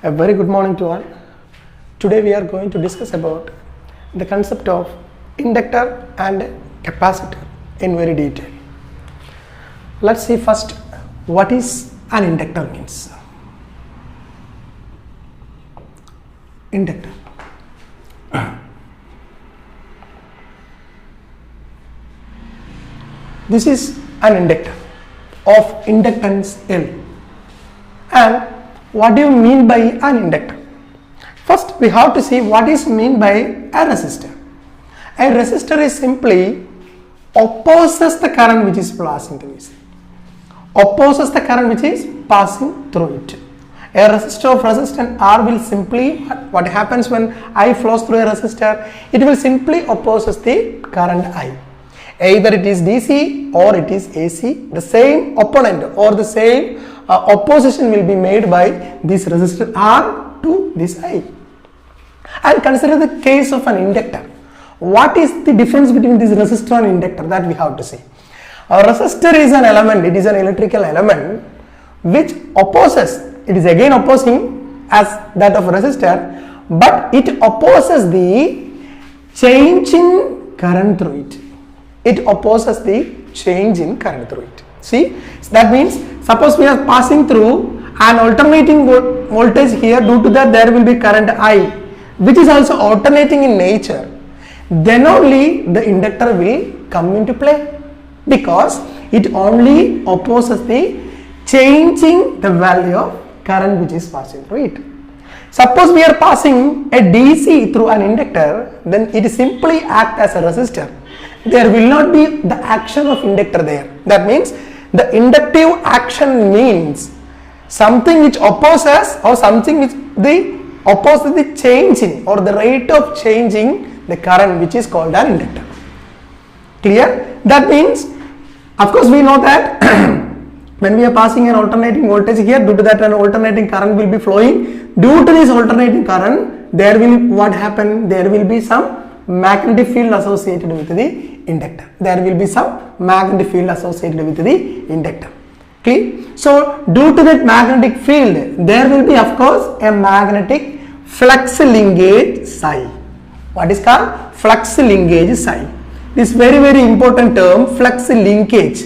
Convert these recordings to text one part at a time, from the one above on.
A very good morning to all. Today we are going to discuss about the concept of inductor and capacitor in very detail. Let's see first what is an inductor means. Inductor. This is an inductor of inductance L. And what do you mean by an inductor? First we have to see what is meant by a resistor. A resistor is simply opposes the current which is passing through it. Opposes the current which is passing through it. A resistor of resistance R will simply, what happens when I flows through a resistor, it will simply opposes the current I. Either it is DC or it is AC, the same opponent or the same opposition will be made by this resistor R to this I. And consider the case of an inductor. What is the difference between this resistor and inductor? That we have to see. A resistor is an element, it is an electrical element which opposes, it is again opposing as that of a resistor, but it opposes the change in current through it. It opposes the change in current through it. See, so that means suppose we are passing through an alternating voltage here, due to that there will be current I, which is also alternating in nature. Then only the inductor will come into play, because it only opposes the changing the value of current which is passing through it. Suppose we are passing a DC through an inductor, then it simply acts as a resistor. There will not be the action of inductor there. That means the inductive action means something which opposes or something which the opposes the change in or the rate of changing the current, which is called an inductor. Clear? That means, of course we know that when we are passing an alternating voltage here, due to that an alternating current will be flowing. Due to this alternating current, there will what happen? There will be some magnetic field associated with the inductor. There will be some magnetic field associated with the inductor. Okay. So due to that magnetic field, there will be of course a magnetic flux linkage psi. What is called flux linkage psi? This very important term, flux linkage,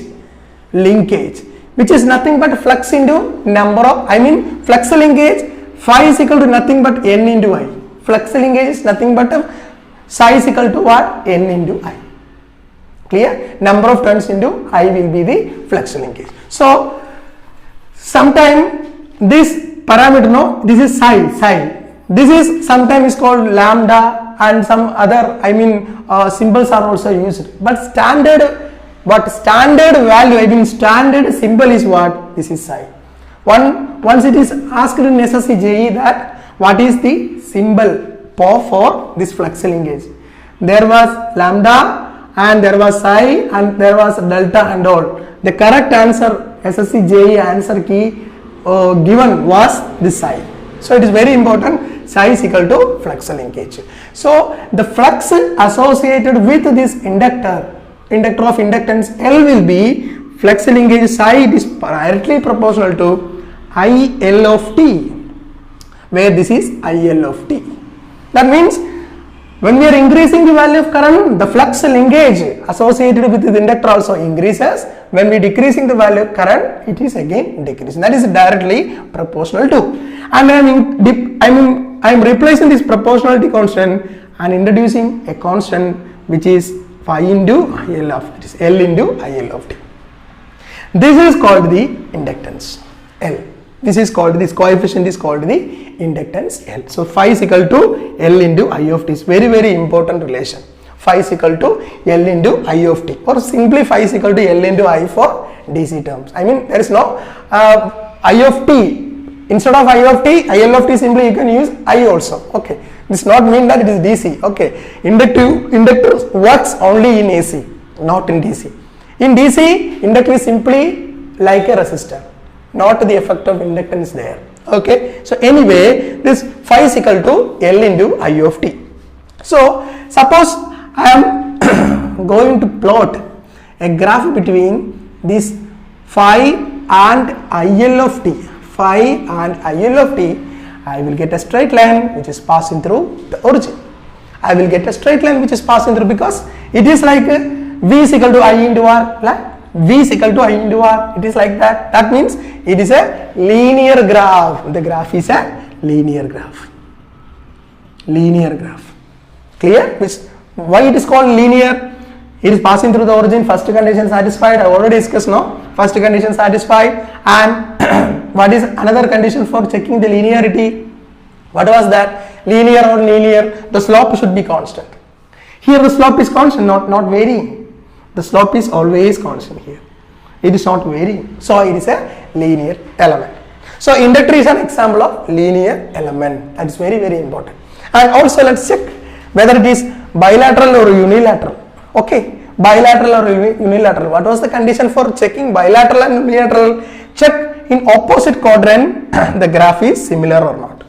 which is nothing but flux into number of, flux linkage phi is equal to nothing but n into I. Flux linkage is nothing but psi is equal to what? N into I. Clear? Number of turns into I will be the flux linkage. So sometime this parameter, no, this is psi. This is sometimes called lambda, and some other symbols are also used. But standard value, standard symbol is what? This is psi. Once it is asked in SSC JEE that what is the symbol for this flux linkage, there was lambda and there was psi and there was delta and all. The correct answer, SSC JEE answer key given was this psi. So it is very important, psi is equal to flux linkage. So the flux associated with this inductor of inductance L will be flux linkage psi. It is directly proportional to IL of t, where this is IL of t. That means when we are increasing the value of current, the flux linkage associated with the inductor also increases. When we are decreasing the value of current, it is again decreasing. That is directly proportional to. And I am replacing this proportionality constant and introducing a constant which is phi into IL of t, L into IL of t. This is called the inductance L. This coefficient is called the inductance L. So phi is equal to L into I of t. Is very important relation. Phi is equal to L into I of t, or simply phi is equal to L into I for DC terms. There is no I of t. Instead of I of t, IL of t, simply you can use I also. Okay. This does not mean that it is DC. Okay. Inductor works only in AC, not in DC. In DC, inductor is simply like a resistor, not the effect of inductance there. Okay. So anyway, this phi is equal to L into I of t. So suppose I am going to plot a graph between this phi and IL of t, I will get a straight line which is passing through the origin. I will get a straight line which is passing through, because it is like V is equal to I into R, like V is equal to I into R, it is like that. That means it is a linear graph. The graph is a linear graph. Linear graph. Clear? Why it is called linear? It is passing through the origin. First condition satisfied. I already discussed now. First condition satisfied. And what is another condition for checking the linearity? What was that? Linear or nonlinear? The slope should be constant. Here the slope is constant, not varying. The slope is always constant here. It is not varying. So it is a linear element. So inductor is an example of linear element. That is very, very important. And also let's check whether it is bilateral or unilateral. Okay, bilateral or unilateral. What was the condition for checking bilateral and unilateral? Check in opposite quadrant the graph is similar or not.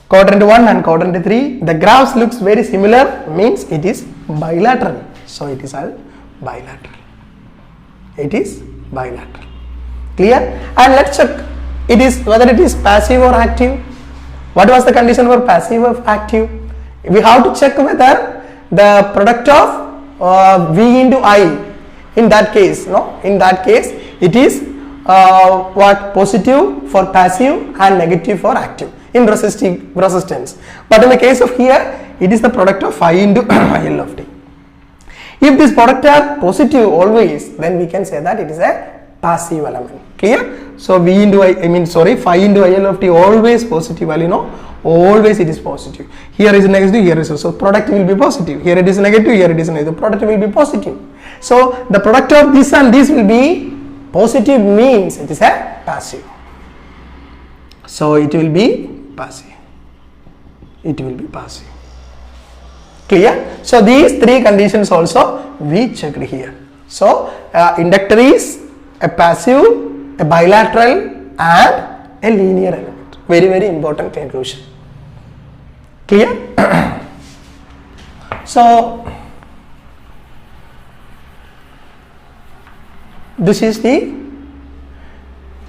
Quadrant 1 and quadrant 3, the graphs looks very similar, means it is bilateral. So it is all bilateral. It is bilateral. Clear? And let's check whether it is passive or active. What was the condition for passive or active? We have to check whether the product of V into I, in that case, it is positive for passive and negative for active in resistance. But in the case of here, it is the product of phi into IL of t. If this product are positive always, then we can say that it is a passive element. Clear? So phi into IL of t always positive value, always it is positive. Here is negative, here is also product will be positive. Here it is negative, here it is negative. Product will be positive. So the product of this and this will be positive, means it is a passive. So it will be passive. It will be passive. Clear? So these three conditions also we checked here. So inductor is a passive, a bilateral and a linear element. Very, very important conclusion. Clear? So this is the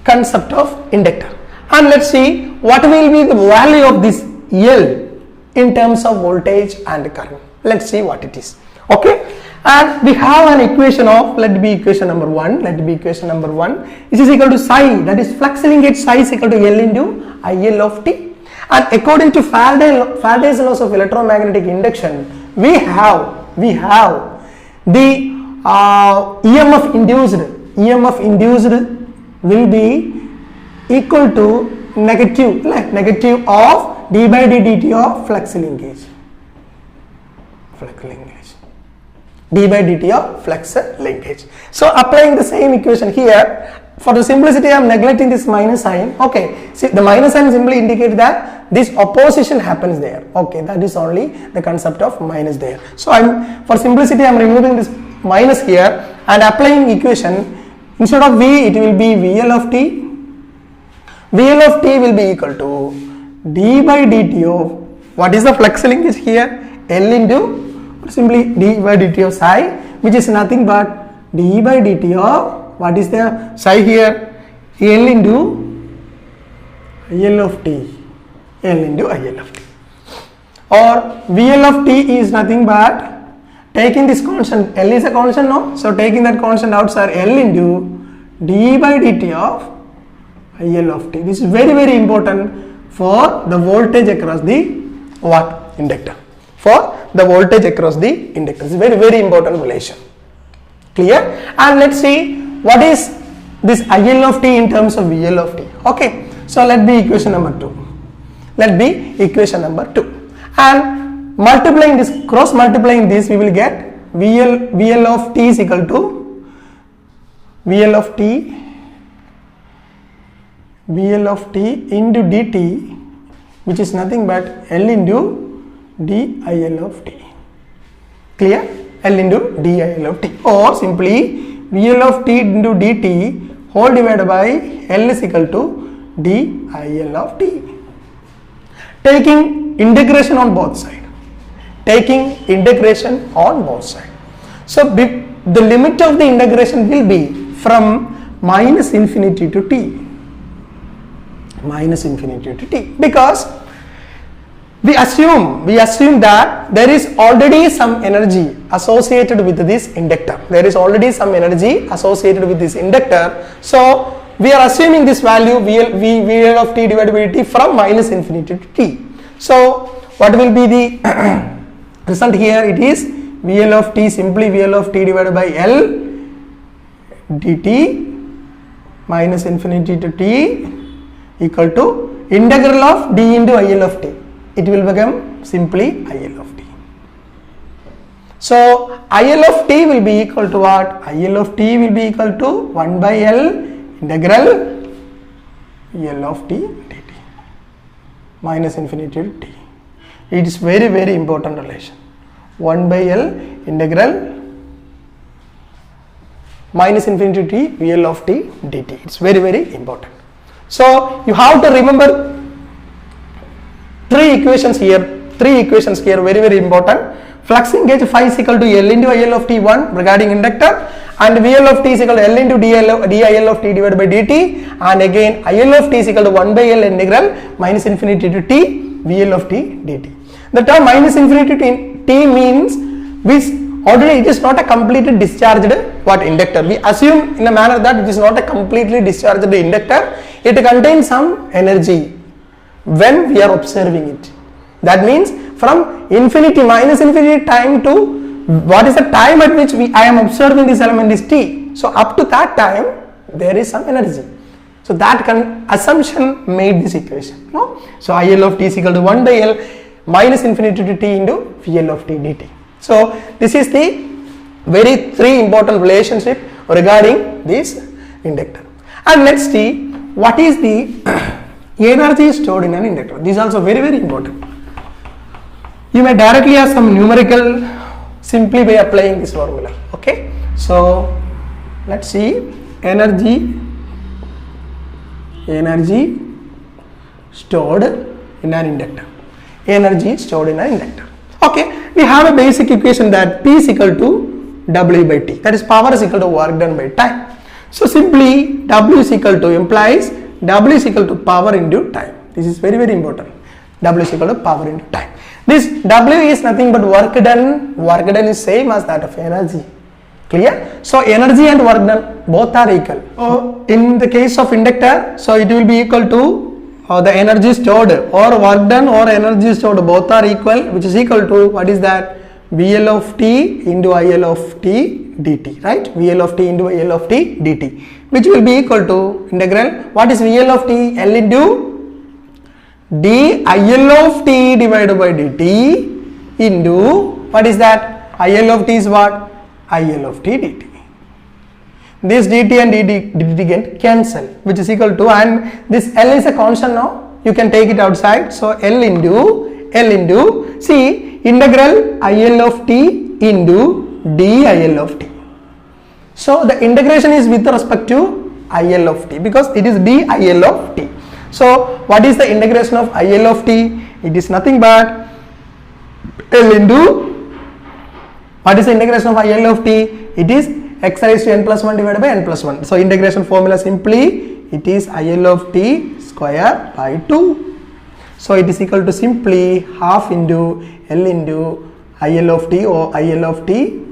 concept of inductor, and let's see what will be the value of this L in terms of voltage and current. Let's see what it is. Okay, and we have an equation of, let it be equation number 1, which is equal to psi, that is flux linkage psi is equal to L into IL of t. And according to Faraday's laws of electromagnetic induction, we have the EMF induced will be equal to negative of d by dt of flux linkage. D by dt of flux linkage. So applying the same equation here, for the simplicity I am neglecting this minus sign. Okay, see, the minus sign simply indicates that this opposition happens there. Okay, that is only the concept of minus there. So for simplicity I am removing this minus here and applying equation. Instead of V, it will be VL of t. VL of t will be equal to d by dt of, what is the flux linkage here? L into simply d by dt of psi, which is nothing but d by dt of, what is the psi here? L into IL of t. L into IL of t. Or VL of t is nothing but taking this constant, L is a constant, no? So taking that constant outside, L into d by dt of IL of t. This is very, very important for the voltage across the inductor. For the voltage across the inductor. It's very, very important relation. Clear? And let's see what is this IL of t in terms of VL of t. Okay. So let be equation number 2. And multiplying this, cross multiplying this, we will get VL of t is equal to VL of t into dt, which is nothing but L into dIL of t. Clear? L into dIL of t, or simply VL of t into dt whole divided by L is equal to dIL of t. Taking integration on both sides. So the limit of the integration will be from minus infinity to t. minus infinity to t, because we assume that there is already some energy associated with this inductor. There is already some energy associated with this inductor. So we are assuming this value VL of t divided by t from minus infinity to t. So what will be the result here? It is VL of t, simply VL of t divided by L dt minus infinity to t equal to integral of d into IL of t. It will become simply IL of t. So IL of t will be equal to what? IL of t will be equal to 1 by L integral L of t dt minus infinity to t. It is very important relation. 1 by L integral minus infinity to t VL of t dt. It's very important. So you have to remember three equations here, very important. Flux linkage phi is equal to L into IL of t 1 regarding inductor, and VL of t is equal to L into DIL of t divided by dt, and again IL of t is equal to 1 by L integral minus infinity to t VL of t dt. The term minus infinity to t means already it is not a completely discharged inductor. We assume in a manner that it is not a completely discharged inductor. It contains some energy when we are observing it. That means from infinity, minus infinity time to what is the time at which I am observing this element is t. So up to that time there is some energy. So that assumption made this equation. No? So IL of t is equal to 1 by L minus infinity to t into VL of t dt. So this is the three important relationship regarding this inductor. And let's see what is the energy stored in an inductor. This is also very important. You may directly have some numerical simply by applying this formula. Okay, so let's see energy stored in an inductor. Okay, we have a basic equation that P is equal to W by T, that is power is equal to work done by time. So simply W is equal to implies W is equal to power into time. This is very important. W is equal to power into time. This W is nothing but work done. Work done is same as that of energy. Clear? So energy and work done both are equal. So in the case of inductor, so it will be equal to the energy stored or work done or energy stored both are equal, which is equal to what is that? VL of t into IL of t dt, right? VL of t into IL of t dt, which will be equal to integral. What is VL of t? L into d IL of t divided by dt into what is that? IL of t is what? IL of t dt. This dt and dt get cancel, which is equal to, and this L is a constant now, you can take it outside. So L into see integral IL of t into dIL of t. So the integration is with respect to IL of t because it is dIL of t. So what is the integration of IL of t? It is nothing but L into what is the integration of IL of t? It is x raised to n plus 1 divided by n plus 1. So integration formula simply it is IL of t square by 2. So it is equal to simply half into L into IL of t or IL of t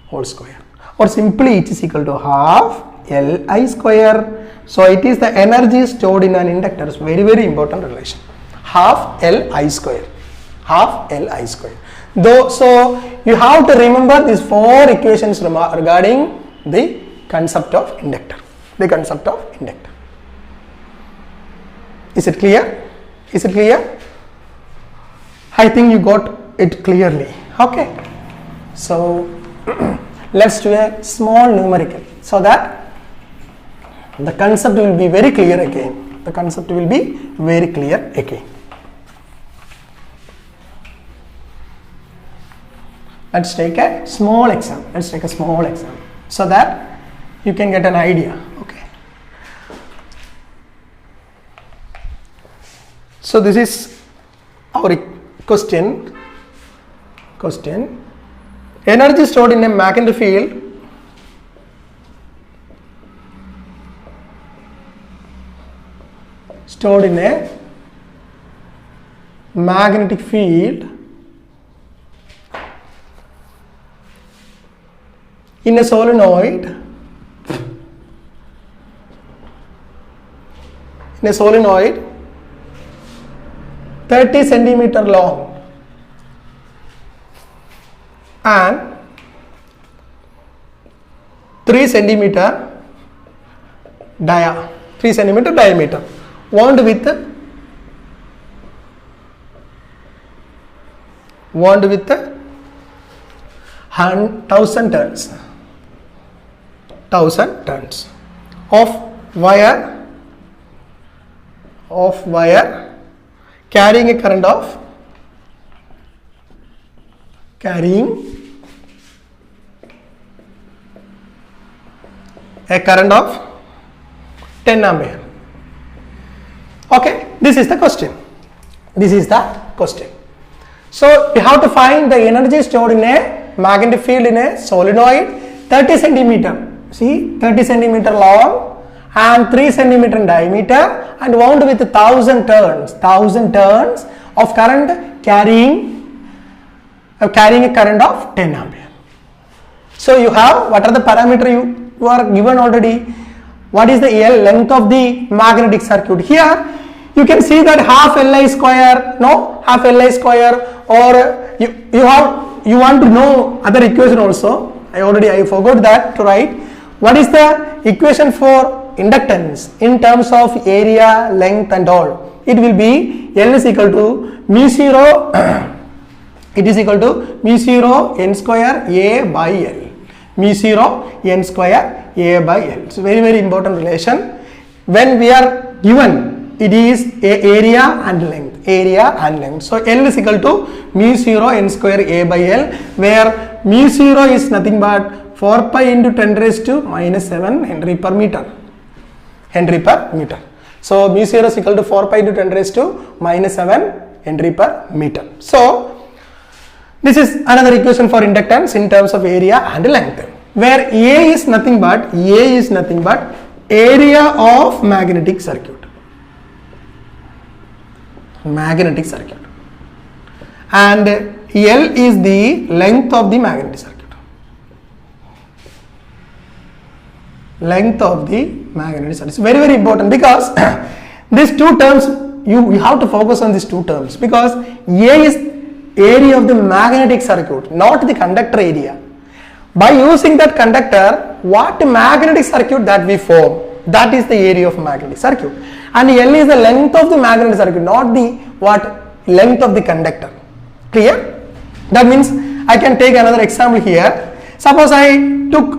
whole square, or simply it is equal to half Li square. So it is the energy stored in an inductor. It's very important relation. Half Li square. Though, so you have to remember these four equations regarding the concept of inductor. Is it clear? I think you got it clearly. Okay. So let's do a small numerical so that the concept will be very clear again. Let's take a small example. So that you can get an idea. Okay. So this is our question. Energy stored in a magnetic field stored in a magnetic field in a solenoid 30 centimeter long and 3 centimeter diameter, wound with 1000 turns of wire carrying a current of 10 ampere. Okay, this is the question. So we have to find the energy stored in a magnetic field in a solenoid 30 centimeter. See, 30 centimeter long and 3 centimeter in diameter and wound with 1000 turns of current carrying a current of 10 ampere. So you have, what are the parameter you are given already? What is the L, length of the magnetic circuit? Here you can see that half Li square, or you want to know other equation also. I forgot that to write. What is the equation for inductance in terms of area, length and all? It will be L is equal to mu 0 it is equal to mu 0 n square A by L. Mu 0 n square A by L. It's very important relation. When we are given, it is area and length. So L is equal to mu 0 n square A by L, where mu 0 is nothing but 4 pi into 10 raised to minus 7 Henry per meter. So mu 0 is equal to 4 pi into 10 raised to minus 7 Henry per meter. So this is another equation for inductance in terms of area and length, where A is nothing but area of magnetic circuit. And L is the length of the magnetic circuit. It's very important, because these two terms, you have to focus on these two terms, because A is area of the magnetic circuit, not the conductor area. By using that conductor, what magnetic circuit that we form, that is the area of magnetic circuit. And L is the length of the magnetic circuit, not the length of the conductor. Clear? That means I can take another example here. Suppose I took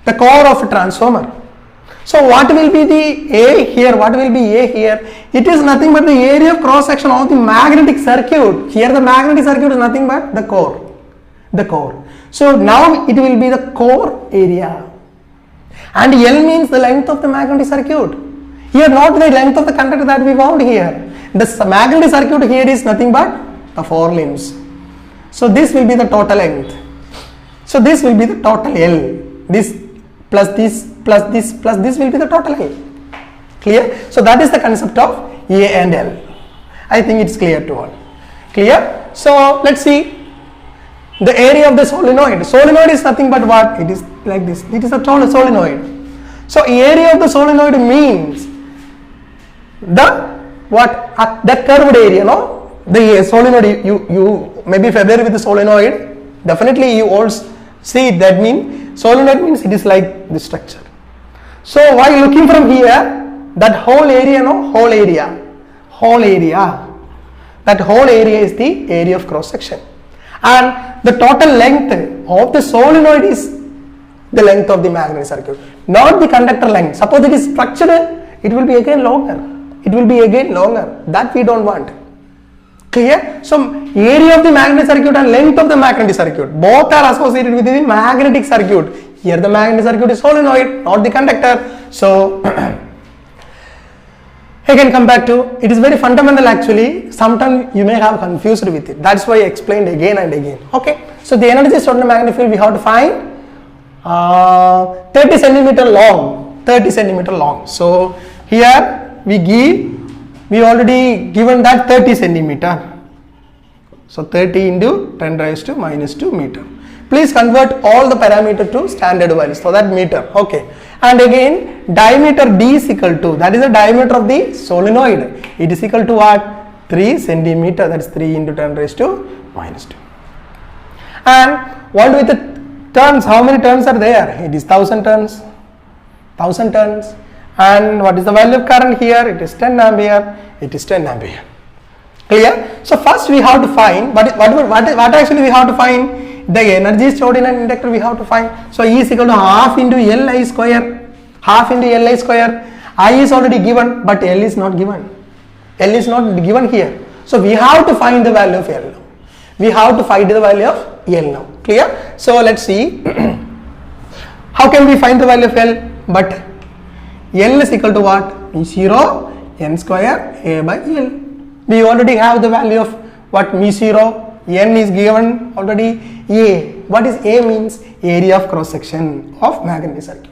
the core of a transformer. So what will be the A here? It is nothing but the area of cross section of the magnetic circuit. Here the magnetic circuit is nothing but the core. So now it will be the core area. And L means the length of the magnetic circuit. Here not the length of the conductor that we found here. The magnetic circuit here is nothing but the 4 limbs. So this will be the total length. So this will be the total L. This plus this will be the total L. Clear? So that is the concept of A and L. I think it's clear to all. Clear? So let's see the area of the solenoid. Solenoid is nothing but what? It is like this. It is a solenoid. So area of the solenoid means the curved area, no? The solenoid, you may be familiar with the solenoid. Definitely you also see that means solenoid means it is like this structure. So while looking from here, that whole area is the area of cross section, and the total length of the solenoid is the length of the magnetic circuit, not the conductor length. Suppose it is structured, it will be again longer. That we don't want. Clear? So area of the magnetic circuit and length of the magnetic circuit, both are associated with the magnetic circuit. Here the magnetic circuit is solenoid, not the conductor. So again come back to, it is very fundamental actually. Sometimes you may have confused with it. That's why I explained again and again. Okay. So the energy stored in the magnetic field we have to find 30 centimeter long. So Here we already given that 30 centimeter. So 30 into 10 raised to minus 2 meter. Please convert all the parameter to standard values for that meter. Okay. And again, diameter D is equal to, that is the diameter of the solenoid. It is equal to what? 3 centimeter. That is 3 into 10 raised to minus 2. And what with the turns? How many turns are there? It is 1000 turns. 1000 turns. And what is the value of current here? It is 10 ampere. It is 10 ampere. Clear? So first we have to find what actually we have to find. The energy stored in an inductor we have to find. So E is equal to half into Li square. Half into Li square. I is already given, but L is not given. L is not given here. So we have to find the value of L now. We have to find the value of L now. Clear? So let's see. How can we find the value of L? But L is equal to what? mu0 n square A by L. We already have the value of what mu0. N is given already. A. What is A means? Area of cross section of magnetic circuit.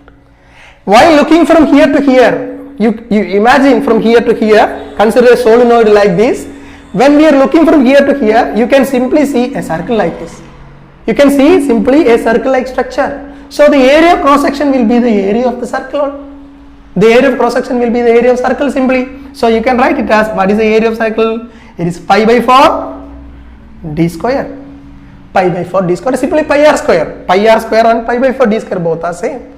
While looking from here to here, you imagine from here to here, consider a solenoid like this. When we are looking from here to here, you can simply see a circle like this. You can see simply a circle like structure. So the area of cross section will be the area of the circle. The area of cross section will be the area of circle simply. So you can write it as, what is the area of circle? It is pi by 4 d square. Pi by 4 d square, simply pi r square. Pi r square and pi by 4 d square both are same.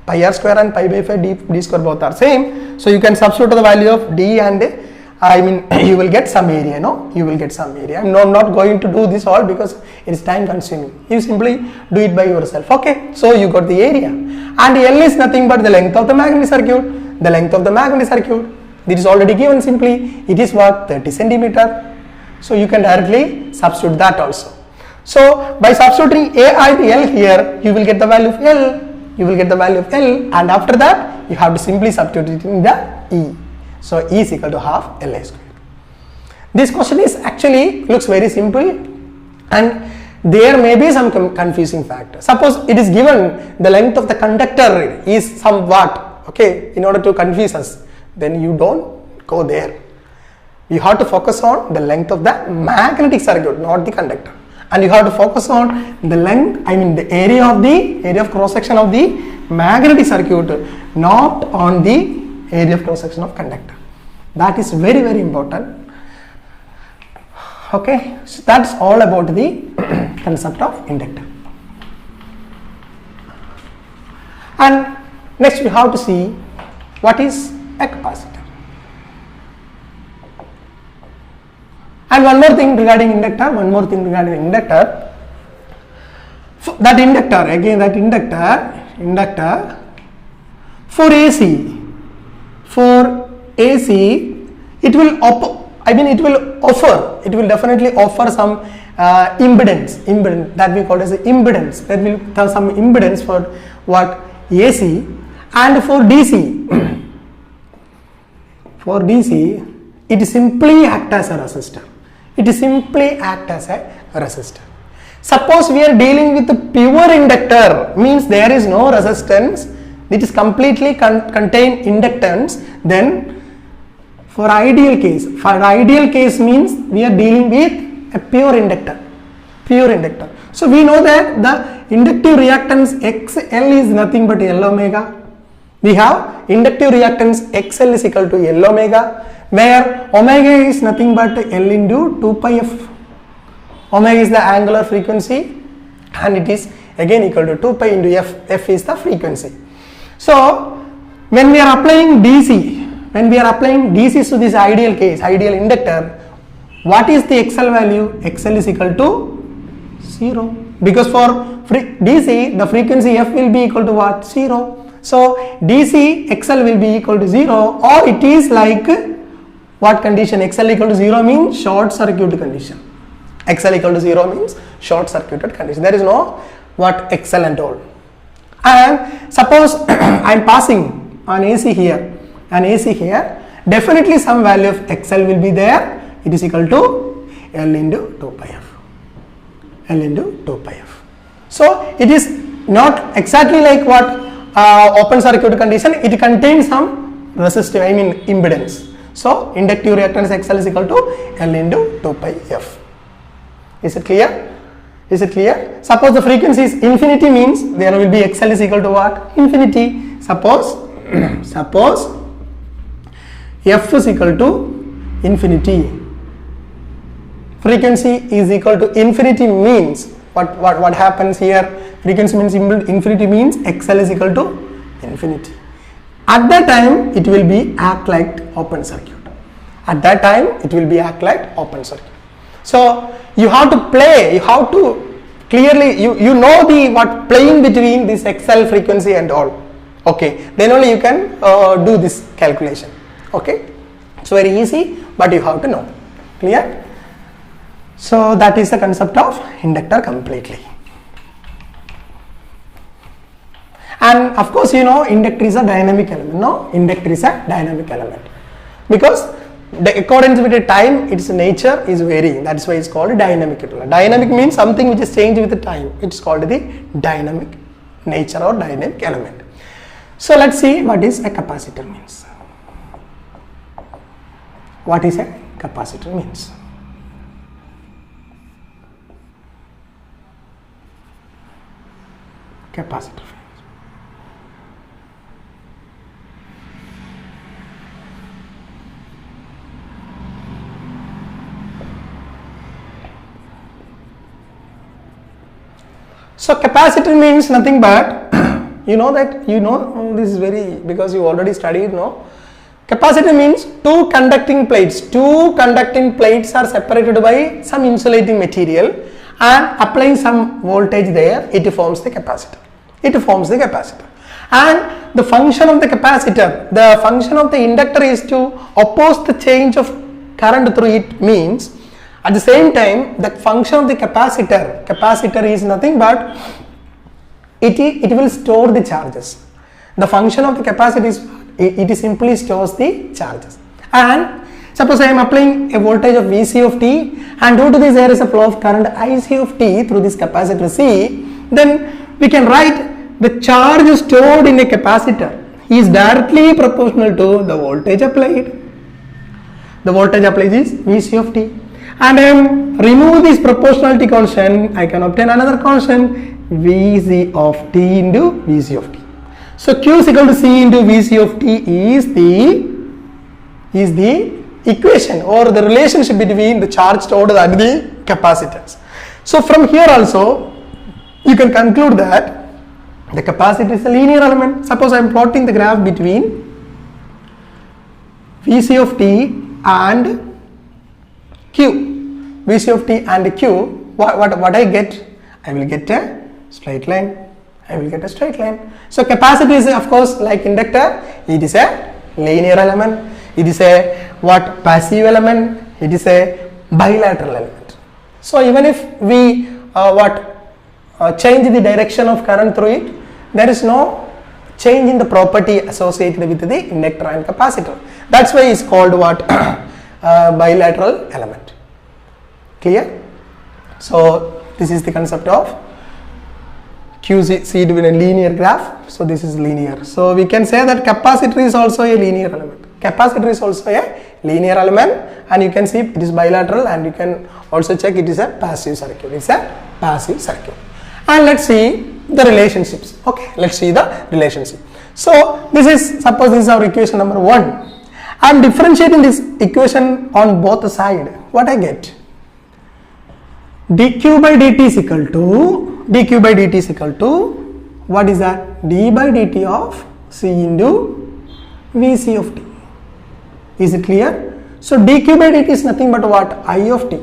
Pi r square and pi by 4 d square both are same. So you can substitute the value of d and you will get some area, no? You will get some area. No, I'm not going to do this all because it is time consuming. You simply do it by yourself. Okay, so you got the area. And L is nothing but the length of the magnetic circuit. The length of the magnetic circuit. This is already given simply. It is what? 30 centimeter. So you can directly substitute that also. So by substituting A and L here, you will get the value of L. You will get the value of L, and after that you have to simply substitute it in the E. So E is equal to half Li square. This question is actually looks very simple, and there may be some confusing factor. Suppose it is given the length of the conductor is somewhat, okay, in order to confuse us, then you don't go there. You have to focus on the length of the magnetic circuit, not the conductor. And you have to focus on the length, the area of cross section of the magnetic circuit, not on the area of cross section of conductor. That is very, very important. Okay, so that's all about the concept of inductor. And next we have to see what is a capacitor. And one more thing regarding inductor, that inductor for AC, it will definitely offer some impedance that we call as impedance. That will have some impedance for what? AC. And for DC, it simply acts as a resistor. Suppose we are dealing with a pure inductor, means there is no resistance, it is completely contain inductance. Then for ideal case means we are dealing with a pure inductor. So we know that the inductive reactance XL is nothing but L omega. We have inductive reactance XL is equal to L omega, where omega is nothing but L into 2 pi f. Omega is the angular frequency and it is again equal to 2 pi into f. F is the frequency. So when we are applying DC to this ideal case, ideal inductor, what is the XL value? XL is equal to 0, because for DC the frequency f will be equal to what? 0. So DC XL will be equal to 0, or it is like what condition? XL equal to 0 means short circuit condition. XL equal to 0 means short circuited condition. There is no what XL and all. And suppose I am passing an AC here, definitely some value of XL will be there. It is equal to L into 2 pi f. So it is not exactly like what open circuit condition. It contains some resistive, I mean impedance. So inductive reactance XL is equal to L into 2 pi F. Is it clear? Is it clear? Suppose the frequency is infinity, means there will be XL is equal to what? Infinity. Suppose F is equal to infinity. Frequency is equal to infinity means what happens here? Frequency means infinity means XL is equal to infinity. At that time it will be act like open circuit. At that time it will be act like open circuit. So you have to play, you have to clearly, you know the what playing between this XL frequency and all. Okay, then only you can do this calculation. Okay, it's very easy, but you have to know. Clear? So that is the concept of inductor completely. And of course, you know, inductor is a dynamic element. No, inductor is a dynamic element because according with the time, its nature is varying. That's why it's called dynamic element. Dynamic means something which is changed with the time. It's called the dynamic nature or dynamic element. So let's see what is a capacitor means. What is a capacitor means? Capacitor. So capacitor means nothing but you know this is very, because you already studied, no? Capacitor means two conducting plates. Two conducting plates are separated by some insulating material and applying some voltage there, it forms the capacitor. It forms the capacitor. And the function of the capacitor, the function of the inductor is to oppose the change of current through it, means at the same time the function of the capacitor is nothing but it will store the charges. The function of the capacitor is it simply stores the charges. And suppose I am applying a voltage of Vc of t, and due to this there is a flow of current Ic of t through this capacitor C, then we can write the charge stored in a capacitor is directly proportional to the voltage applied. The voltage applied is Vc of t. And I am remove this proportionality constant, I can obtain another constant Vc of t into Vc of t. So Q is equal to C into Vc of t is the equation or the relationship between the charge stored and the capacitance. So from here also you can conclude that the capacitor is a linear element. Suppose I am plotting the graph between Vc of t and Q. Vc of t and Q, what I get? I will get a straight line. I will get a straight line. So capacitor is of course like inductor, it is a linear element, it is a passive element, it is a bilateral element. So even if we change the direction of current through it, there is no change in the property associated with the inductor and capacitor. That's why it's called bilateral element. Clear? So this is the concept of QC in a linear graph. So this is linear. So we can say that capacitor is also a linear element. Capacitor is also a linear element, and you can see it is bilateral, and you can also check it is a passive circuit. It's a passive circuit. And let's see the relationships. Okay, let's see the relationship. So this is, suppose this is our equation number 1. I am differentiating this equation on both sides. What I get? dq by dt is equal to what is that? d by dt of C into Vc of t. Is it clear? So dq by dt is nothing but what? I of t.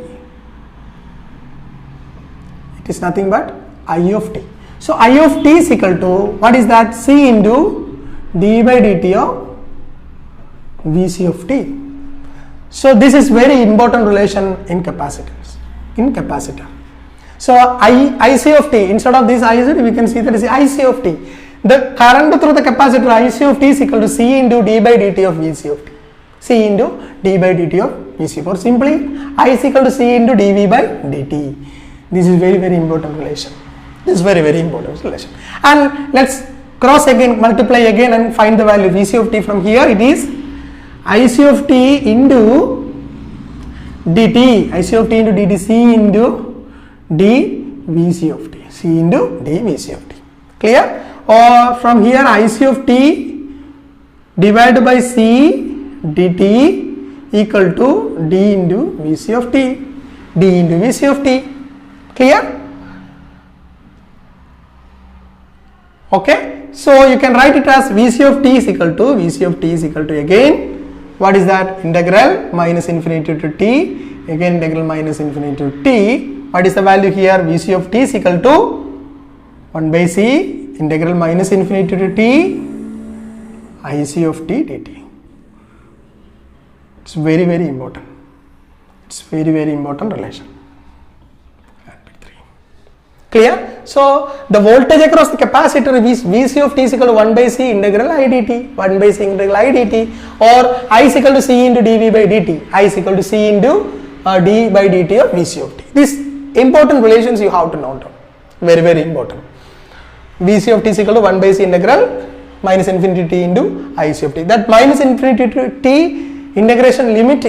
It is nothing but I of t. So I of t is equal to what is that? C into d by dt of Vc of t. So this is very important relation in capacitors. In capacitor. So IC of t, instead of this IC we can see that is IC of t. The current through the capacitor IC of t is equal to C into d by dt of Vc of t. C into d by dt of Vc, or simply I is equal to C into dV by dt. This is very important relation. This is very important relation. And let's cross again, multiply again and find the value Vc of t. From here it is Ic of t into dt, Ic of t into dt, c into d Vc of t, c into d Vc of t. Clear? Or from here Ic of t divided by c dt equal to d into Vc of t, d into Vc of t. Clear? Okay, so you can write it as Vc of t is equal to again, what is that? Integral minus infinity to t, again integral minus infinity to t. What is the value here? Vc of t is equal to 1 by c integral minus infinity to t Ic of t dt. It's very important. It's very important relation. Clear? So the voltage across the capacitor is Vc of t is equal to 1 by c integral I dt, 1 by c integral I dt, or I is equal to c into dv by dt, I is equal to c into d by dt of Vc of t. These important relations you have to note down. Very important. Vc of t is equal to 1 by c integral minus infinity t into Ic of t. That minus infinity to t integration limit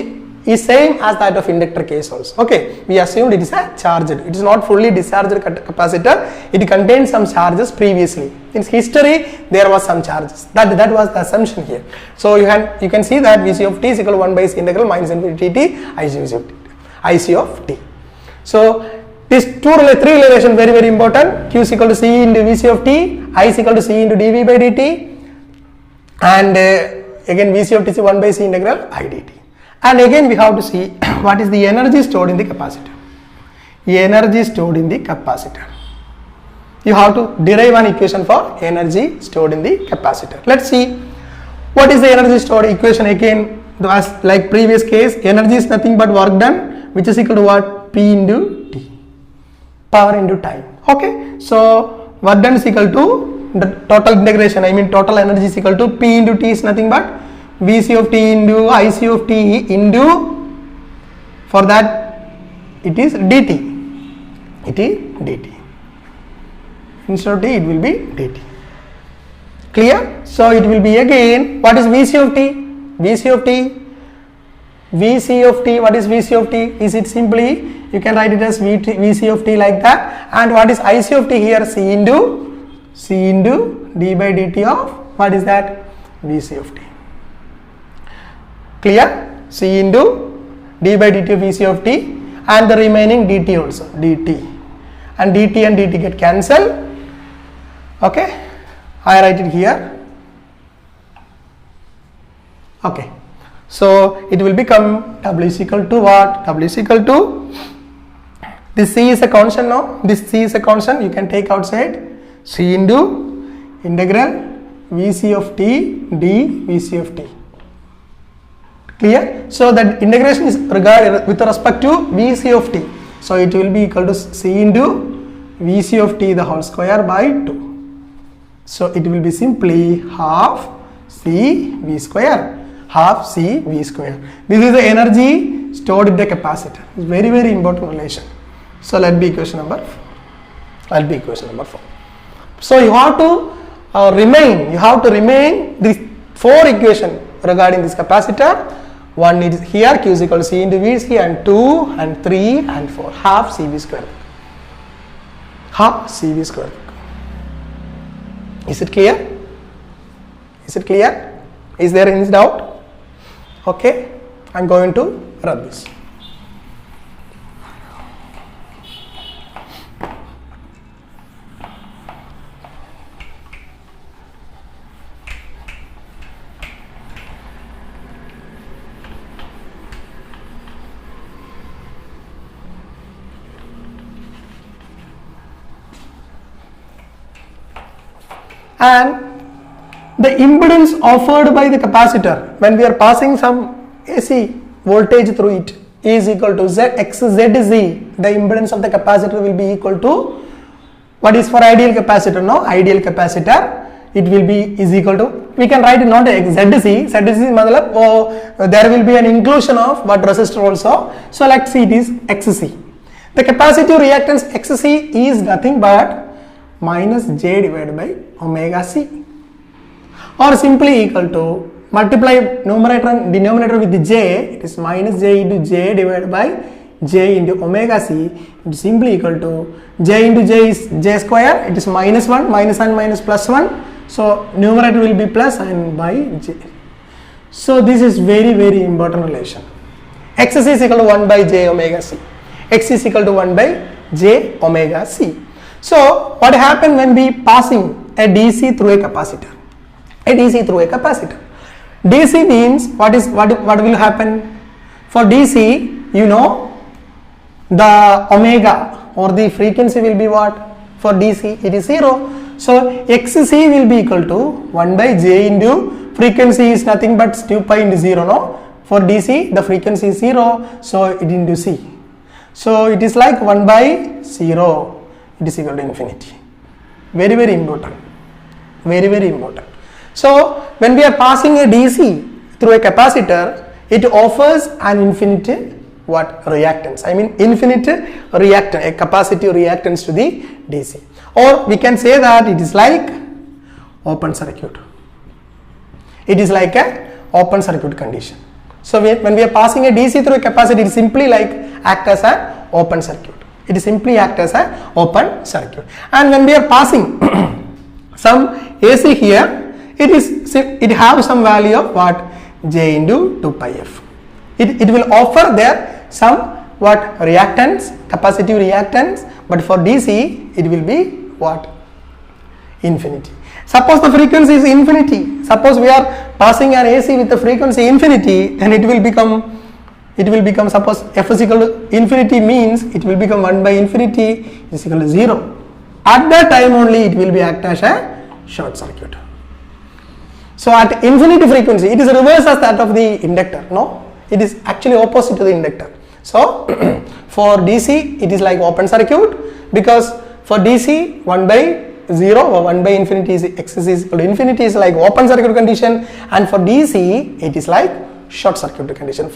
is same as that of inductor case also. Okay, we assumed it is a charged, it is not fully discharged capacitor, it contains some charges previously. In history there was some charges, that was the assumption here. So you can see that Vc of t is equal to 1 by c integral minus infinity t Ic of t. So these three relations very important. Q is equal to c into Vc of t, I is equal to c into dv by dt, and again Vc of t is 1 by c integral I dt. And again we have to see what is the energy stored in the capacitor. Energy stored in the capacitor. You have to derive an equation for energy stored in the capacitor. Let's see what is the energy stored equation. Again, as like previous case, energy is nothing but work done, which is equal to what? P into T, power into time. Okay, so work done is equal to the total integration, I mean total energy is equal to P into T is nothing but Vc of t into Ic of t into, for that it is dt, it is dt, instead of t it will be dt. Clear? So it will be again, what is Vc of t? Vc of t, Vc of t, what is Vc of t? Is it simply, you can write it as Vc of t like that, and what is Ic of t here? C into d by dt of, what is that? Vc of t. Clear? C into d by dt of Vc of t, and the remaining dt also, dt, and dt get cancelled. Okay, I write it here. Okay, so it will become W is equal to what? W is equal to, this C is a constant now, this C is a constant, you can take outside, C into integral Vc of t d Vc of t. Clear? So that integration is regarded with respect to Vc of t. So it will be equal to C into Vc of t the whole square by 2. So it will be simply half C V square, half C V square. This is the energy stored in the capacitor. It's very important relation. So let be equation number 4. So you have to remain these 4 equations regarding this capacitor. One is here, Q is equal to C into Vc, and 2 and 3 and 4, half CV square. Half CV square. Is it clear? Is it clear? Is there any doubt? Okay, I am going to rub this. And the impedance offered by the capacitor when we are passing some AC voltage through it is equal to XZZ. The impedance of the capacitor will be equal to, what is for ideal capacitor? No, ideal capacitor, it will be is equal to, we can write it not ZC. ZC matlab there will be an inclusion of what resistor also. So let's see, it is XC. The capacitive reactance XC is nothing but minus j divided by omega c, or simply equal to multiply numerator and denominator with j, it is minus j into j divided by j into omega c, it is simply equal to j into j is j square, it is minus 1, minus and minus plus 1, so numerator will be plus and by j. So this is very important relation. X is equal to 1 by j omega c, x is equal to 1 by j omega c. So what happened when we passing a DC through a capacitor? A DC through a capacitor. DC means what will happen? For DC, you know, the omega or the frequency will be what? For DC it is 0. So XC will be equal to 1 by j into frequency is nothing but 2 pi into 0, no? For DC the frequency is 0, so it into C. So it is like 1 by 0, it is equal to infinity. Very important. Very important. So when we are passing a DC through a capacitor, it offers an infinite what? Reactance. I mean infinite reactance, a capacitive reactance to the DC. Or we can say that it is like open circuit. It is like a open circuit condition. So when we are passing a DC through a capacitor, it simply like act as an open circuit. It simply act as an open circuit. And when we are passing some AC here, it have some value of what? J into 2 pi f. It will offer there some what? Reactance, capacitive reactance, but for DC it will be what? Infinity. Suppose the frequency is infinity. Suppose we are passing an AC with the frequency infinity, then it will become suppose f is equal to infinity means it will become 1 by infinity is equal to 0. At that time only it will be act as a short circuit. So at infinity frequency, it is reverse as that of the inductor. No, it is actually opposite to the inductor. So for DC it is like open circuit, because for DC 1 by 0 or 1 by infinity is x is equal to infinity is like open circuit condition, and for DC it is like short circuit condition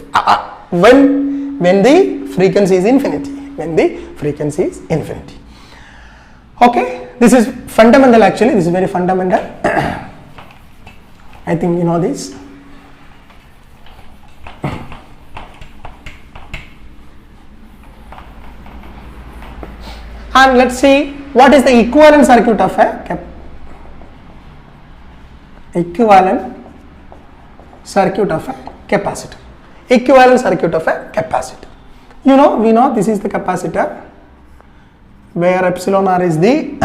when the frequency is infinity. Okay, this is fundamental. Actually this is very fundamental. I think you know this. And let's see what is the equivalent circuit of a capacitor. Equivalent circuit of a capacitor. You know, we know this is the capacitor where epsilon r is the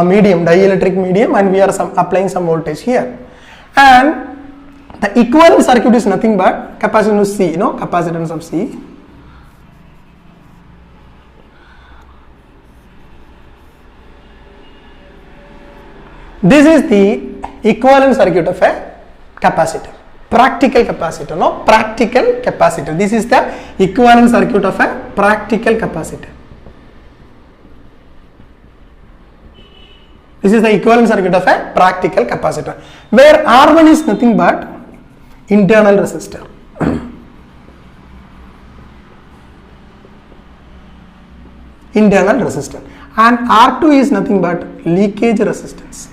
medium, dielectric medium, and we are applying some voltage here. And the equivalent circuit is nothing but capacitance C, capacitance of C. This is the equivalent circuit of a capacitor, practical capacitor. This is the equivalent circuit of a practical capacitor. This is the equivalent circuit of a practical capacitor, where R1 is nothing but internal resistor. Internal resistor, and R2 is nothing but leakage resistance.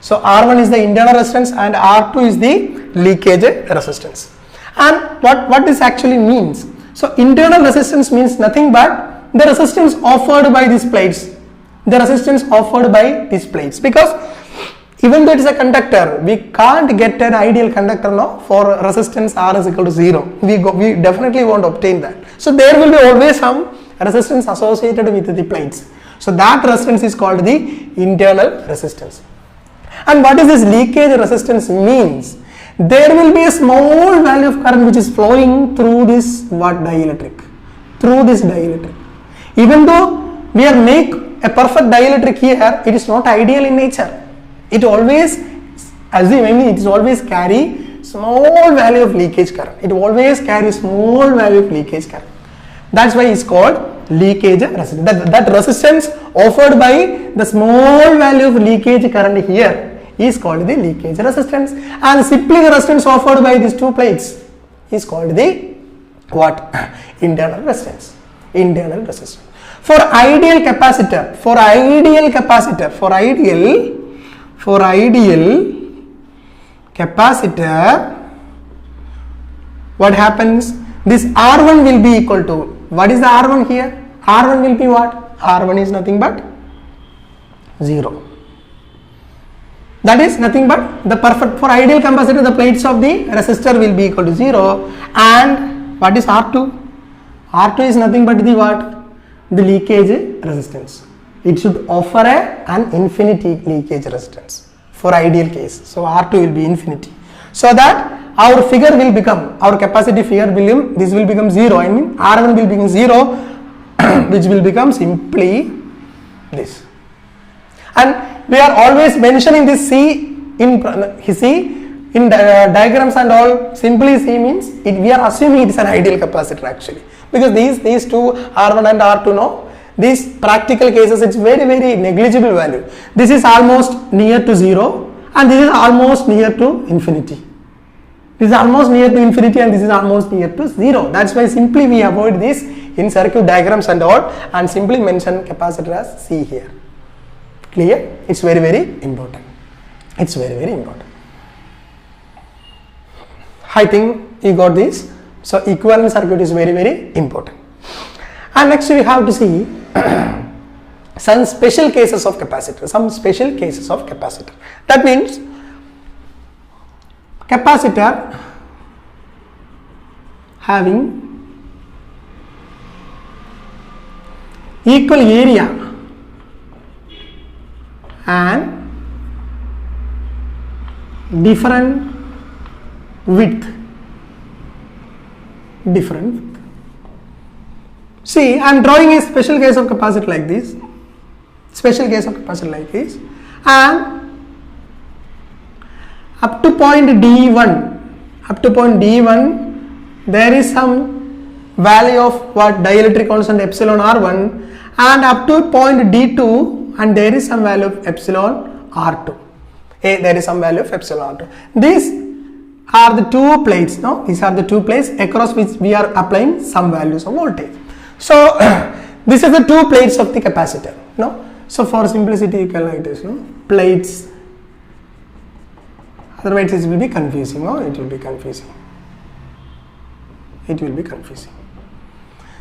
So R1 is the internal resistance and R2 is the leakage resistance. And what this actually means? So internal resistance means nothing but the resistance offered by these plates. Because even though it is a conductor, we can't get an ideal conductor for resistance R is equal to 0. We definitely won't obtain that. So there will be always some resistance associated with the plates. So that resistance is called the internal resistance. And what is this leakage resistance means? There will be a small value of current which is flowing through this dielectric. Even though we are make a perfect dielectric here, it is not ideal in nature. It always carry small value of leakage current. That's why it's called leakage resistance. That resistance offered by the small value of leakage current here is called the leakage resistance, and simply the resistance offered by these two plates is called the what? Internal resistance. Internal resistance. For ideal capacitor, what happens? This R1 will be equal to, what is the R1 here? R1 will be what? R1 is nothing but 0. That is nothing but the perfect, for ideal capacitor, the plates of the resistor will be equal to 0. And what is R2? R2 is nothing but the what? The leakage resistance. It should offer an infinity leakage resistance for ideal case. So R2 will be infinity. So that our figure will become, our capacity figure will, this will become 0. I mean R1 will become 0, which will become simply this. And we are always mentioning this C in diagrams and all. Simply C means we are assuming it is an ideal capacitor actually, because these two R1 and R2, no, these practical cases it's very negligible value. This is almost near to 0 and this is almost near to infinity. This is almost near to infinity and this is almost near to 0. That's why simply we avoid this in circuit diagrams and all and simply mention capacitor as C here. Clear? It's very important. It's very important. I think you got this. So equivalent circuit is very important. And next we have to see some special cases of capacitor. That means capacitor having equal area and different width. See, I am drawing a special case of capacitor like this. And up to point D1, there is some value of what? Dielectric constant epsilon R1, and up to point D2, and there is some value of epsilon R2. There is some value of epsilon R2. These are the two plates, no? These are the two plates across which we are applying some values of voltage. So this is the two plates of the capacitor, no? So for simplicity you can like this, no? Plates. Otherwise it will be confusing, no? It will be confusing.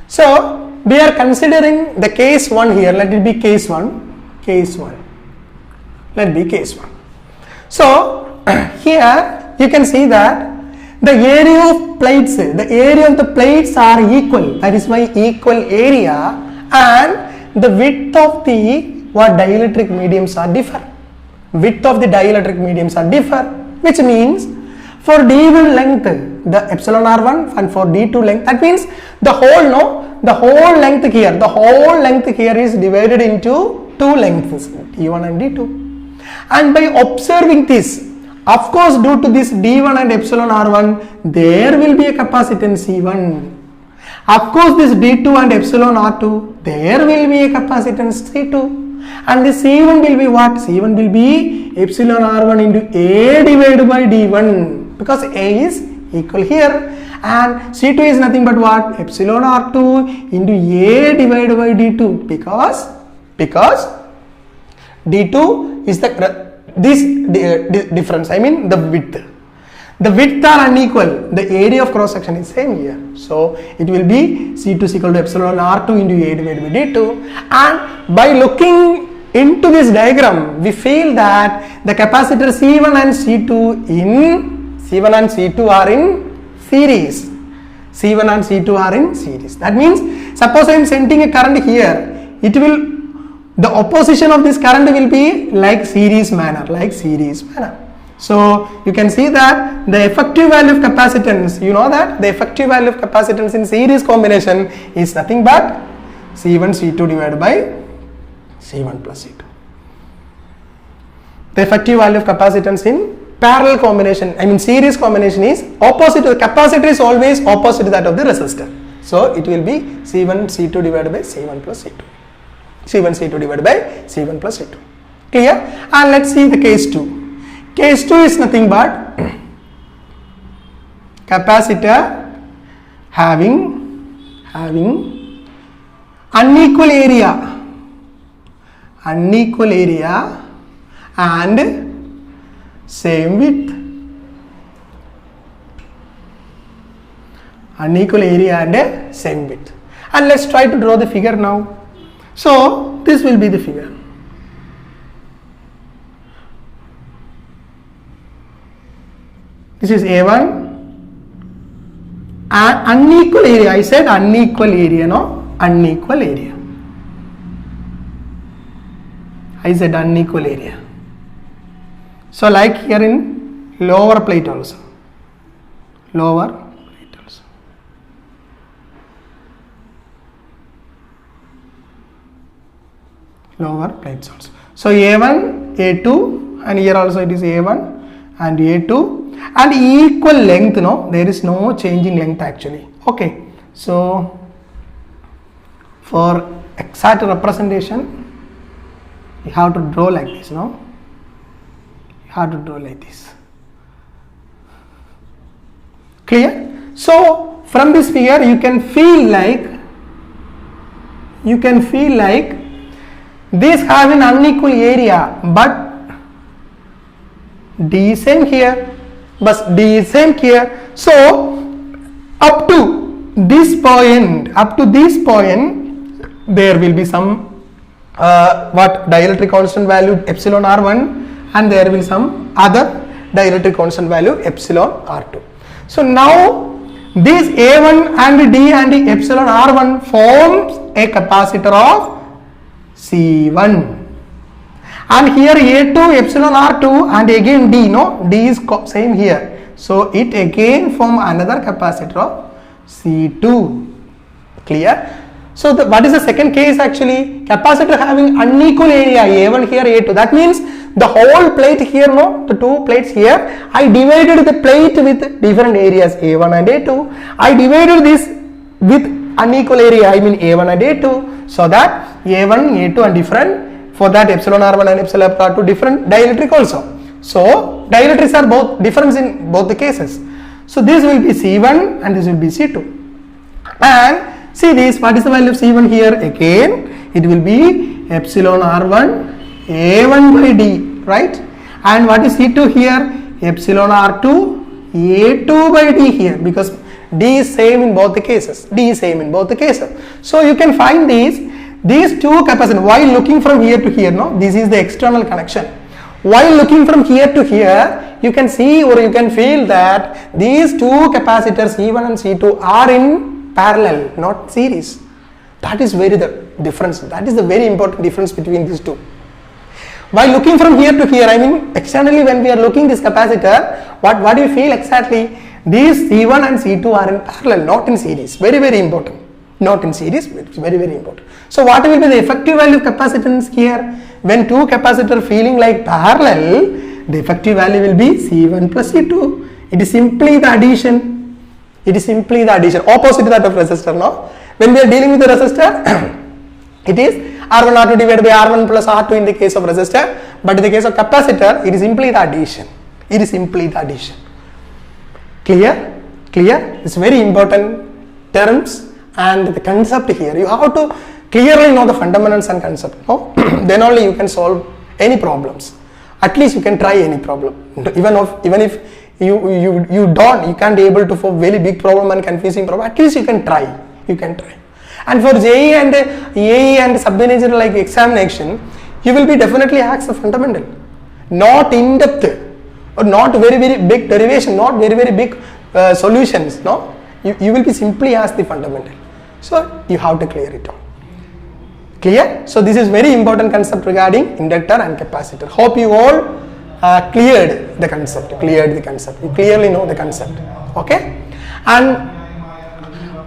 So we are considering the case 1 here. Let it be case 1. Let it be case 1. So here you can see that the area of plates, are equal. That is why equal area, and the width of the dielectric mediums are different. Which means for D1 length the epsilon R1 and for D2 length, that means the whole length here is divided into two lengths, D1 and D2. And by observing this, of course, due to this D1 and epsilon R1, there will be a capacitance C1. Of course, this D2 and epsilon R2, there will be a capacitance C2. And the C1 will be what? C1 will be epsilon R1 into A divided by D1, because A is equal here, and C2 is nothing but what? Epsilon R2 into A divided by D2, because D2 is this difference, I mean the width are unequal, the area of cross section is same here, so it will be C2 is equal to epsilon R2 into A divided by D2. And by looking into this diagram, we feel that the capacitor C1 and C2 are in series. That means suppose I am sending a current here, the opposition of this current will be like series manner. So you can see that the effective value of capacitance, you know that the effective value of capacitance in series combination is nothing but C1 C2 divided by C1 plus C2. The effective value of capacitance in parallel combination, I mean series combination, is opposite. The capacitor is always opposite to that of the resistor. So it will be C1 C2 divided by C1 plus C2. C1 C2 divided by C1 plus C2. Clear? And let's see the case 2. Case 2 is nothing but capacitor having unequal area and same width. Unequal area and same width. And let's try to draw the figure now. So this will be the figure. This is A1 and unequal area. I said unequal area, no? Unequal area. I said unequal area. So like here in lower plate also. Lower plate also. Lower plates also. So A1, A2, and here also it is A1 and A2. And equal length, no, there is no change in length actually. Okay, so for exact representation you have to draw like this, no, you have to draw like this. Clear? So from this figure you can feel like this have an unequal area, but D is same here. But D is same here. So up to this point, there will be some dielectric constant value epsilon R1, and there will be some other dielectric constant value epsilon R2. So now this A1 and D and the epsilon R1 forms a capacitor of C1. And here A2 epsilon R2 and again D, no, D is same here. So it again form another capacitor of C2. Clear? So what is the second case actually? Capacitor having unequal area, A1 here, A2. That means the whole plate here, no, the two plates here, I divided the plate with different areas A1 and A2. I divided this with unequal area, I mean A1 and A2, so that A1, A2 are different. For that epsilon R1 and epsilon R2 different dielectric also. So dielectrics are both different in both the cases. So this will be C1 and this will be C2. And see this, what is the value of C1 here? Again it will be epsilon R1 A1 by D, right? And what is C2 here? Epsilon R2 A2 by D here, because D is same in both the cases. D is same in both the cases. So you can find these two capacitors while looking from here to here, no, this is the external connection. While looking from here to here, you can see or you can feel that these two capacitors C1 and C2 are in parallel, not series. That is very the difference. That is the very important difference between these two. While looking from here to here, I mean externally when we are looking this capacitor, what do you feel exactly? These C1 and C2 are in parallel, not in series. Very, very important. Not in series, it's very, very important. So what will be the effective value of capacitance here? When two capacitors feeling like parallel, the effective value will be C1 plus C2. It is simply the addition. It is simply the addition, opposite to that of resistor, no? When we are dealing with the resistor, it is R1 R2 divided by R1 plus R2 in the case of resistor, but in the case of capacitor, it is simply the addition. It is simply the addition. Clear? Clear? It's very important terms. And the concept here, you have to clearly know the fundamentals and concept, no? Then only you can solve any problems. At least you can try any problem. Even if you can't be able to solve very big problem and confusing problem, at least you can try. You can try. And for JEE and AE and sub-manager like examination, you will be definitely asked the fundamental, not in depth or not very, very big derivation, not very, very big solutions, no? You will be simply asked the fundamental. So you have to clear it all. Clear? So this is very important concept regarding inductor and capacitor. Hope you all cleared the concept. You clearly know the concept. Okay? And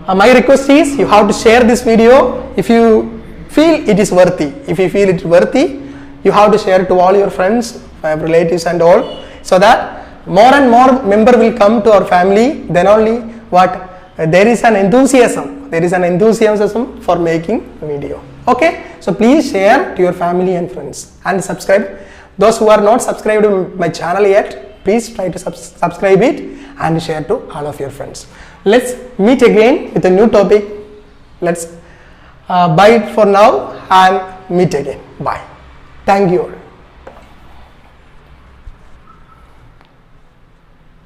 my request is you have to share this video if you feel it is worthy. If you feel it is worthy, you have to share it to all your friends, relatives and all, so that more and more member will come to our family. Then only there is an enthusiasm for making video. Okay, so please share to your family and friends and subscribe. Those who are not subscribed to my channel yet, please try to subscribe it and share to all of your friends. Let's meet again with a new topic. Let's bye for now and meet again. Bye. Thank you all.